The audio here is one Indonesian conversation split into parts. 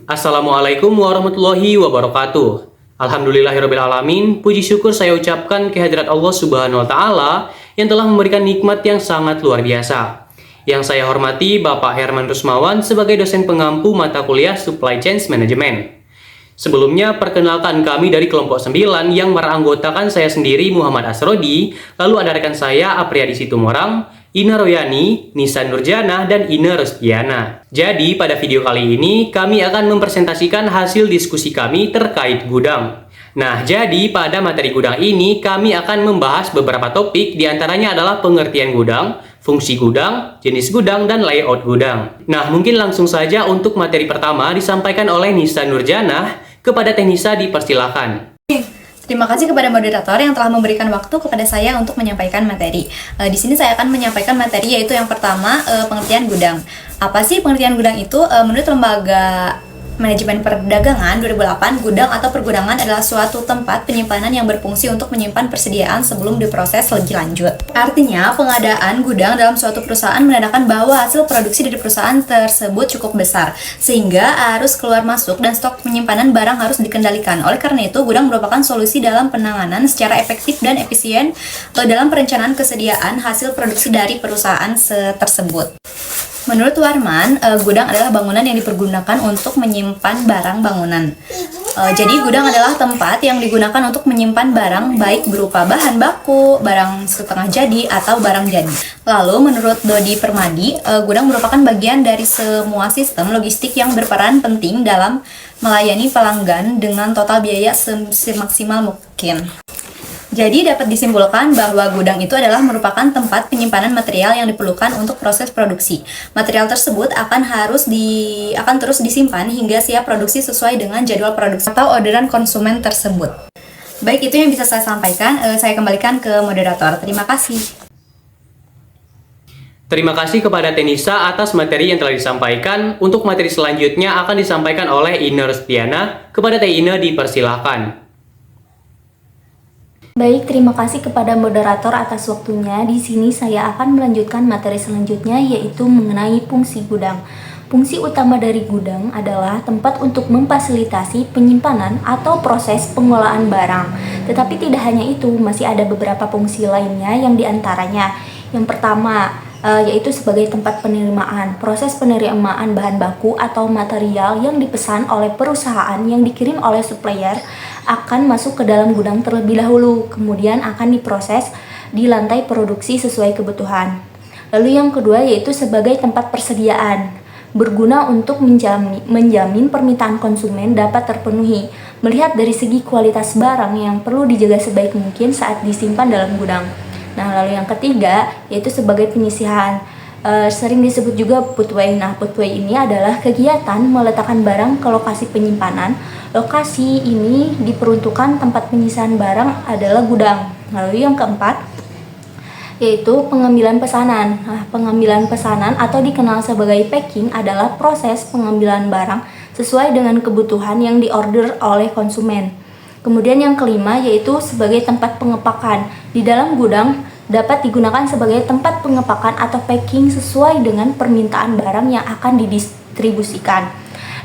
Assalamualaikum warahmatullahi wabarakatuh. Alhamdulillahirrabbilalamin. Puji syukur saya ucapkan kehadirat Allah Subhanahu wa Ta'ala yang telah memberikan nikmat yang sangat luar biasa. Yang saya hormati Bapak Herman Rusmawan sebagai dosen pengampu mata kuliah Supply Chain Management. Sebelumnya, perkenalkan kami dari kelompok 9 yang meranggotakan saya sendiri Muhammad Asrodi, lalu ada rekan saya Apriyadi Situmorang, Ina Royani, Nisa Nurjana, dan Ina Rostiana. Jadi, pada video kali ini, kami akan mempresentasikan hasil diskusi kami terkait gudang. Nah, jadi pada materi gudang ini, kami akan membahas beberapa topik, diantaranya adalah pengertian gudang, fungsi gudang, jenis gudang, dan layout gudang. Nah, mungkin langsung saja untuk materi pertama disampaikan oleh Nisa Nurjana. Kepada Teknisa dipersilakan. Terima kasih kepada moderator yang telah memberikan waktu kepada saya untuk menyampaikan materi. Di sini saya akan menyampaikan materi yaitu yang pertama, pengertian gudang. Apa sih pengertian gudang itu? Menurut Lembaga Manajemen Perdagangan 2008, gudang atau pergudangan adalah suatu tempat penyimpanan yang berfungsi untuk menyimpan persediaan sebelum diproses lebih lanjut. Artinya, pengadaan gudang dalam suatu perusahaan menandakan bahwa hasil produksi dari perusahaan tersebut cukup besar, sehingga arus keluar masuk dan stok penyimpanan barang harus dikendalikan. Oleh karena itu, gudang merupakan solusi dalam penanganan secara efektif dan efisien dalam perencanaan kesediaan hasil produksi dari perusahaan tersebut. Menurut Warman, gudang adalah bangunan yang dipergunakan untuk menyimpan barang bangunan. Jadi gudang adalah tempat yang digunakan untuk menyimpan barang baik berupa bahan baku, barang setengah jadi, atau barang jadi. Lalu menurut Dodi Permadi, gudang merupakan bagian dari semua sistem logistik yang berperan penting dalam melayani pelanggan dengan total biaya semaksimal mungkin. Jadi dapat disimpulkan bahwa gudang itu adalah merupakan tempat penyimpanan material yang diperlukan untuk proses produksi. Material tersebut akan terus disimpan hingga siap produksi sesuai dengan jadwal produksi atau orderan konsumen tersebut. Baik, itu yang bisa saya sampaikan. Saya kembalikan ke moderator. Terima kasih. Terima kasih kepada Teknisa atas materi yang telah disampaikan. Untuk materi selanjutnya akan disampaikan oleh Ina Rostiana. Kepada Teh Ina dipersilahkan. Baik, terima kasih kepada moderator atas waktunya. Di sini saya akan melanjutkan materi selanjutnya, yaitu mengenai fungsi gudang. Fungsi utama dari gudang adalah tempat untuk memfasilitasi penyimpanan atau proses pengolahan barang. Tetapi tidak hanya itu, masih ada beberapa fungsi lainnya yang diantaranya. Yang pertama, yaitu sebagai tempat penerimaan. Proses penerimaan bahan baku atau material yang dipesan oleh perusahaan yang dikirim oleh supplier akan masuk ke dalam gudang terlebih dahulu, kemudian akan diproses di lantai produksi sesuai kebutuhan. Lalu yang kedua yaitu sebagai tempat persediaan, berguna untuk menjamin permintaan konsumen dapat terpenuhi, melihat dari segi kualitas barang yang perlu dijaga sebaik mungkin saat disimpan dalam gudang. Nah, lalu yang ketiga yaitu sebagai penyisihan, sering disebut juga putway. Nah, putway ini adalah kegiatan meletakkan barang ke lokasi penyimpanan. Lokasi ini diperuntukkan tempat penyisihan barang adalah gudang. Lalu yang keempat yaitu pengambilan pesanan. Nah, pengambilan pesanan atau dikenal sebagai packing adalah proses pengambilan barang sesuai dengan kebutuhan yang diorder oleh konsumen. Kemudian yang kelima yaitu sebagai tempat pengepakan. Di dalam gudang dapat digunakan sebagai tempat pengepakan atau packing sesuai dengan permintaan barang yang akan didistribusikan.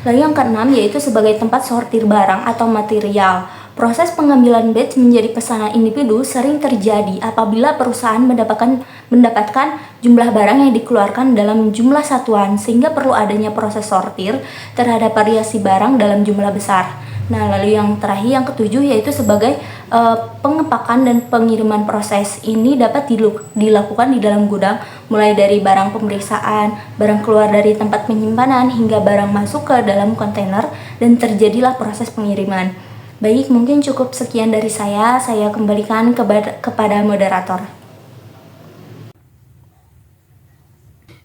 Lalu yang keenam yaitu sebagai tempat sortir barang atau material. Proses pengambilan batch menjadi pesanan individu sering terjadi apabila perusahaan mendapatkan jumlah barang yang dikeluarkan dalam jumlah satuan, sehingga perlu adanya proses sortir terhadap variasi barang dalam jumlah besar. Nah, lalu yang terakhir, yang ketujuh yaitu sebagai pengepakan dan pengiriman. Proses ini dapat dilakukan di dalam gudang, mulai dari barang pemeriksaan, barang keluar dari tempat penyimpanan, hingga barang masuk ke dalam kontainer dan terjadilah proses pengiriman. Baik, mungkin cukup sekian dari saya kembalikan kepada moderator.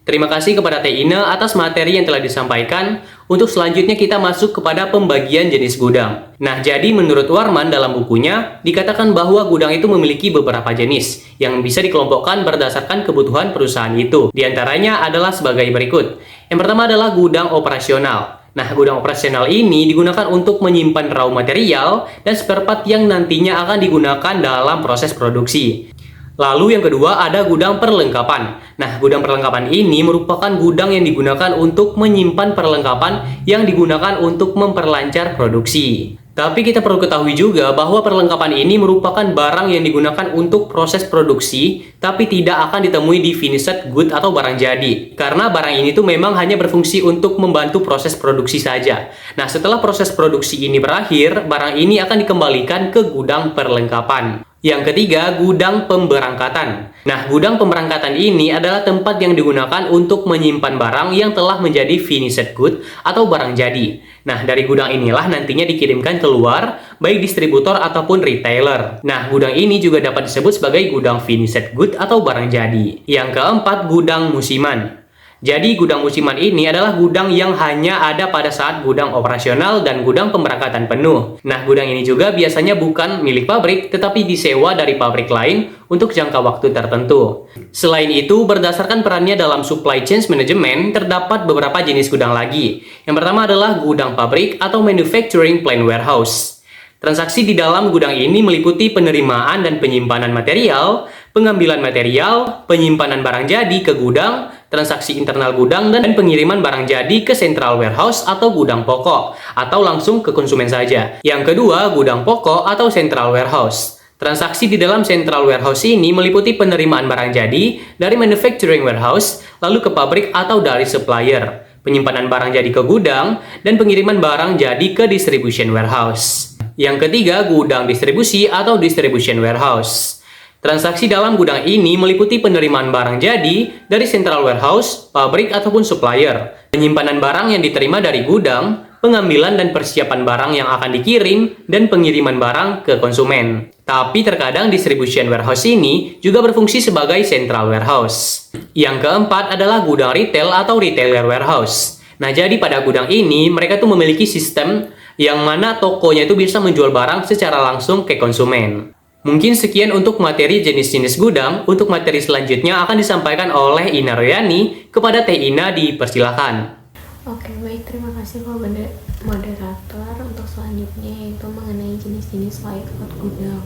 Terima kasih kepada Teh Ina atas materi yang telah disampaikan. Untuk selanjutnya kita masuk kepada pembagian jenis gudang. Nah, jadi menurut Warman dalam bukunya, dikatakan bahwa gudang itu memiliki beberapa jenis yang bisa dikelompokkan berdasarkan kebutuhan perusahaan itu. Di antaranya adalah sebagai berikut. Yang pertama adalah gudang operasional. Nah, gudang operasional ini digunakan untuk menyimpan raw material dan spare part yang nantinya akan digunakan dalam proses produksi. Lalu yang kedua ada gudang perlengkapan. Nah, gudang perlengkapan ini merupakan gudang yang digunakan untuk menyimpan perlengkapan yang digunakan untuk memperlancar produksi. Tapi kita perlu ketahui juga bahwa perlengkapan ini merupakan barang yang digunakan untuk proses produksi, tapi tidak akan ditemui di finished good atau barang jadi. Karena barang ini tuh memang hanya berfungsi untuk membantu proses produksi saja. Nah, setelah proses produksi ini berakhir, barang ini akan dikembalikan ke gudang perlengkapan. Yang ketiga, gudang pemberangkatan. Nah, gudang pemberangkatan ini adalah tempat yang digunakan untuk menyimpan barang yang telah menjadi finished good atau barang jadi. Nah, dari gudang inilah nantinya dikirimkan keluar, baik distributor ataupun retailer. Nah, gudang ini juga dapat disebut sebagai gudang finished good atau barang jadi. Yang keempat, gudang musiman. Jadi gudang musiman ini adalah gudang yang hanya ada pada saat gudang operasional dan gudang pemberangkatan penuh. Nah, gudang ini juga biasanya bukan milik pabrik, tetapi disewa dari pabrik lain untuk jangka waktu tertentu. Selain itu, berdasarkan perannya dalam supply chain management, terdapat beberapa jenis gudang lagi. Yang pertama adalah gudang pabrik atau manufacturing plant warehouse. Transaksi di dalam gudang ini meliputi penerimaan dan penyimpanan material, pengambilan material, penyimpanan barang jadi ke gudang, transaksi internal gudang, dan pengiriman barang jadi ke central warehouse atau gudang pokok, atau langsung ke konsumen saja. Yang kedua, gudang pokok atau central warehouse. Transaksi di dalam central warehouse ini meliputi penerimaan barang jadi dari manufacturing warehouse, lalu ke pabrik atau dari supplier, penyimpanan barang jadi ke gudang, dan pengiriman barang jadi ke distribution warehouse. Yang ketiga, gudang distribusi atau distribution warehouse. Transaksi dalam gudang ini meliputi penerimaan barang jadi dari central warehouse, pabrik ataupun supplier, penyimpanan barang yang diterima dari gudang, pengambilan dan persiapan barang yang akan dikirim, dan pengiriman barang ke konsumen. Tapi terkadang distribution warehouse ini juga berfungsi sebagai central warehouse. Yang keempat adalah gudang retail atau retailer warehouse. Nah, jadi pada gudang ini mereka tuh memiliki sistem yang mana tokonya itu bisa menjual barang secara langsung ke konsumen. Mungkin sekian untuk materi jenis-jenis gudang. Untuk materi selanjutnya akan disampaikan oleh Ina Royani. Kepada Teh Ina dipersilakan. Oke, baik, terima kasih moderator. Untuk selanjutnya yaitu mengenai jenis-jenis layout gudang,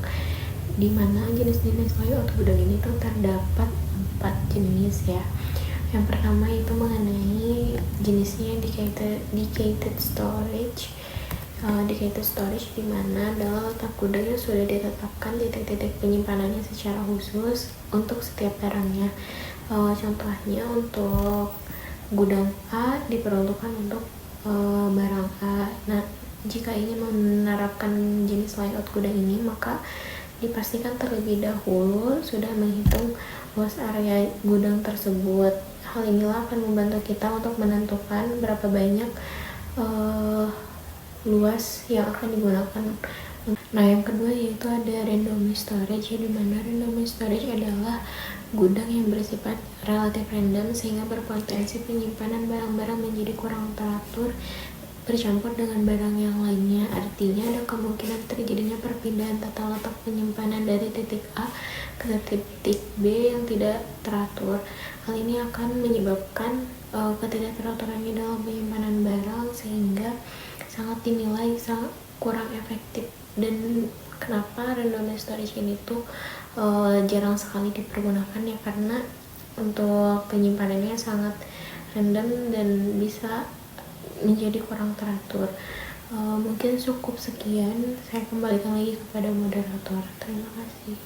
di mana jenis-jenis layout gudang ini tuh terdapat 4 jenis ya. Yang pertama itu mengenai jenisnya dedicated storage. Dedicated storage di mana adalah letak gudang yang sudah ditetapkan titik-titik penyimpanannya secara khusus untuk setiap barangnya. Contohnya untuk gudang A diperuntukkan untuk barang A. Nah, jika ingin menerapkan jenis layout gudang ini, maka dipastikan terlebih dahulu sudah menghitung luas area gudang tersebut. Hal inilah akan membantu kita untuk menentukan berapa banyak luas yang akan digunakan. Nah, yang kedua yaitu ada randomized storage, di mana randomized storage adalah gudang yang bersifat relatif random sehingga berpotensi penyimpanan barang-barang menjadi kurang teratur bercampur dengan barang yang lainnya. Artinya ada kemungkinan terjadinya perpindahan tata letak penyimpanan dari titik A ke titik B yang tidak teratur. Hal ini akan menyebabkan ketidakteraturannya dalam penyimpanan barang sehingga sangat dinilai kurang efektif. Dan kenapa randomized storage ini tuh jarang sekali dipergunakan ya, karena untuk penyimpanannya sangat random dan bisa menjadi kurang teratur. Mungkin cukup sekian, saya kembalikan lagi kepada moderator. Terima kasih.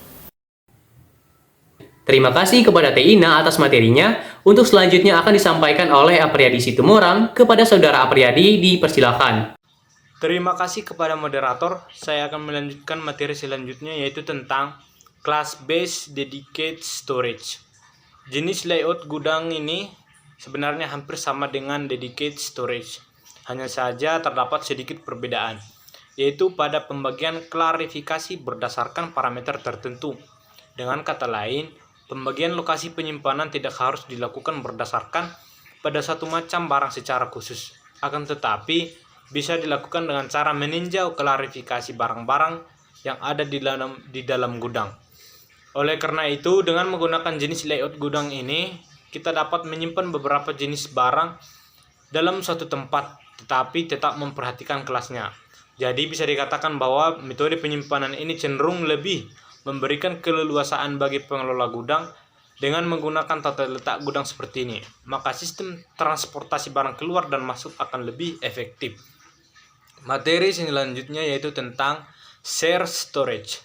Terima kasih kepada Teh Ina atas materinya. Untuk selanjutnya akan disampaikan oleh Apriyadi Situmorang. Kepada Saudara Apriyadi dipersilakan. Terima kasih kepada moderator. Saya akan melanjutkan materi selanjutnya yaitu tentang class based dedicated storage. Jenis layout gudang ini sebenarnya hampir sama dengan dedicated storage. Hanya saja terdapat sedikit perbedaan, yaitu pada pembagian klarifikasi berdasarkan parameter tertentu. Dengan kata lain, pembagian lokasi penyimpanan tidak harus dilakukan berdasarkan pada satu macam barang secara khusus. Akan tetapi, bisa dilakukan dengan cara meninjau klarifikasi barang-barang yang ada di dalam gudang. Oleh karena itu, dengan menggunakan jenis layout gudang ini, kita dapat menyimpan beberapa jenis barang dalam suatu tempat, tetapi tetap memperhatikan kelasnya. Jadi bisa dikatakan bahwa metode penyimpanan ini cenderung lebih memberikan keleluasaan bagi pengelola gudang dengan menggunakan tata letak gudang seperti ini, maka sistem transportasi barang keluar dan masuk akan lebih efektif. Materi selanjutnya yaitu tentang share storage.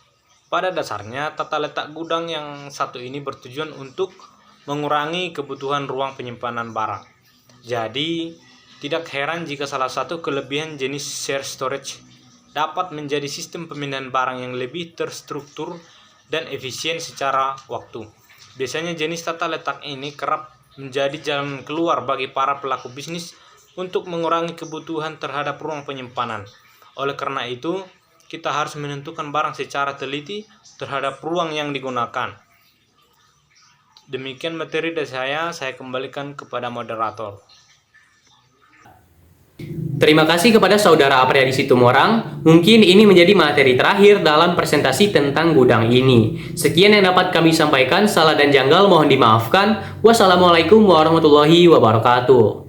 Pada dasarnya, tata letak gudang yang satu ini bertujuan untuk mengurangi kebutuhan ruang penyimpanan barang. Jadi, tidak heran jika salah satu kelebihan jenis share storage dapat menjadi sistem pemindahan barang yang lebih terstruktur dan efisien secara waktu. Biasanya jenis tata letak ini kerap menjadi jalan keluar bagi para pelaku bisnis untuk mengurangi kebutuhan terhadap ruang penyimpanan. Oleh karena itu, kita harus menentukan barang secara teliti terhadap ruang yang digunakan. Demikian materi dari saya kembalikan kepada moderator. Terima kasih kepada Saudara Apriyadi Situmorang. Mungkin ini menjadi materi terakhir dalam presentasi tentang gudang ini. Sekian yang dapat kami sampaikan. Salah dan janggal mohon dimaafkan. Wassalamualaikum warahmatullahi wabarakatuh.